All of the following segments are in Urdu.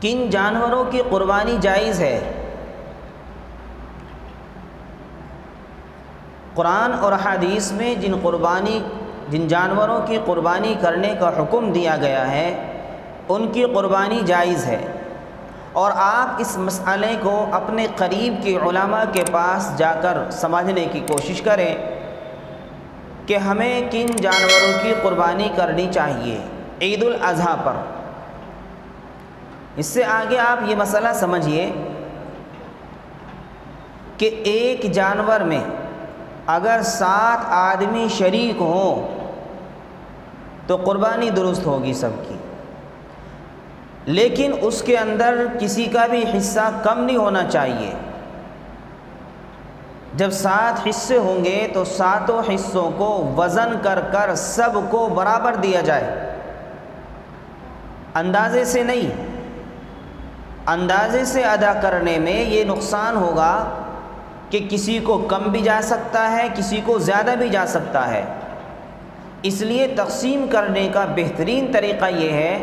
کن جانوروں کی قربانی جائز ہے؟ قرآن اور حدیث میں جن جانوروں کی قربانی کرنے کا حکم دیا گیا ہے ان کی قربانی جائز ہے، اور آپ اس مسئلے کو اپنے قریب کے علماء کے پاس جا کر سمجھنے کی کوشش کریں کہ ہمیں کن جانوروں کی قربانی کرنی چاہیے عید الاضحیٰ پر۔ اس سے آگے آپ یہ مسئلہ سمجھیے کہ ایک جانور میں اگر 7 آدمی شریک ہوں تو قربانی درست ہوگی سب کی، لیکن اس کے اندر کسی کا بھی حصہ کم نہیں ہونا چاہیے۔ جب 7 حصے ہوں گے تو 7 حصوں کو وزن کر سب کو برابر دیا جائے، اندازے سے نہیں۔ اندازے سے ادا کرنے میں یہ نقصان ہوگا کہ کسی کو کم بھی جا سکتا ہے، کسی کو زیادہ بھی جا سکتا ہے۔ اس لیے تقسیم کرنے کا بہترین طریقہ یہ ہے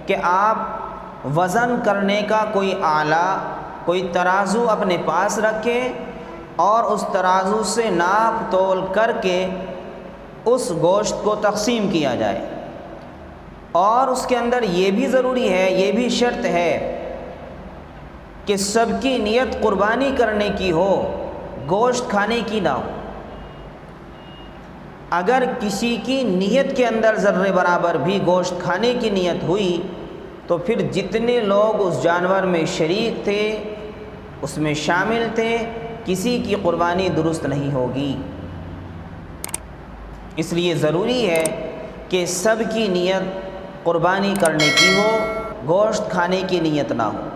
کہ آپ وزن کرنے کا کوئی آلہ، کوئی ترازو اپنے پاس رکھیں اور اس ترازو سے ناپ تول کر کے اس گوشت کو تقسیم کیا جائے۔ اور اس کے اندر یہ بھی ضروری ہے، یہ بھی شرط ہے کہ سب کی نیت قربانی کرنے کی ہو، گوشت کھانے کی نہ ہو۔ اگر کسی کی نیت کے اندر ذرے برابر بھی گوشت کھانے کی نیت ہوئی تو پھر جتنے لوگ اس جانور میں شریک تھے، اس میں شامل تھے، کسی کی قربانی درست نہیں ہوگی۔ اس لیے ضروری ہے کہ سب کی نیت قربانی کرنے کی ہو، گوشت کھانے کی نیت نہ ہو۔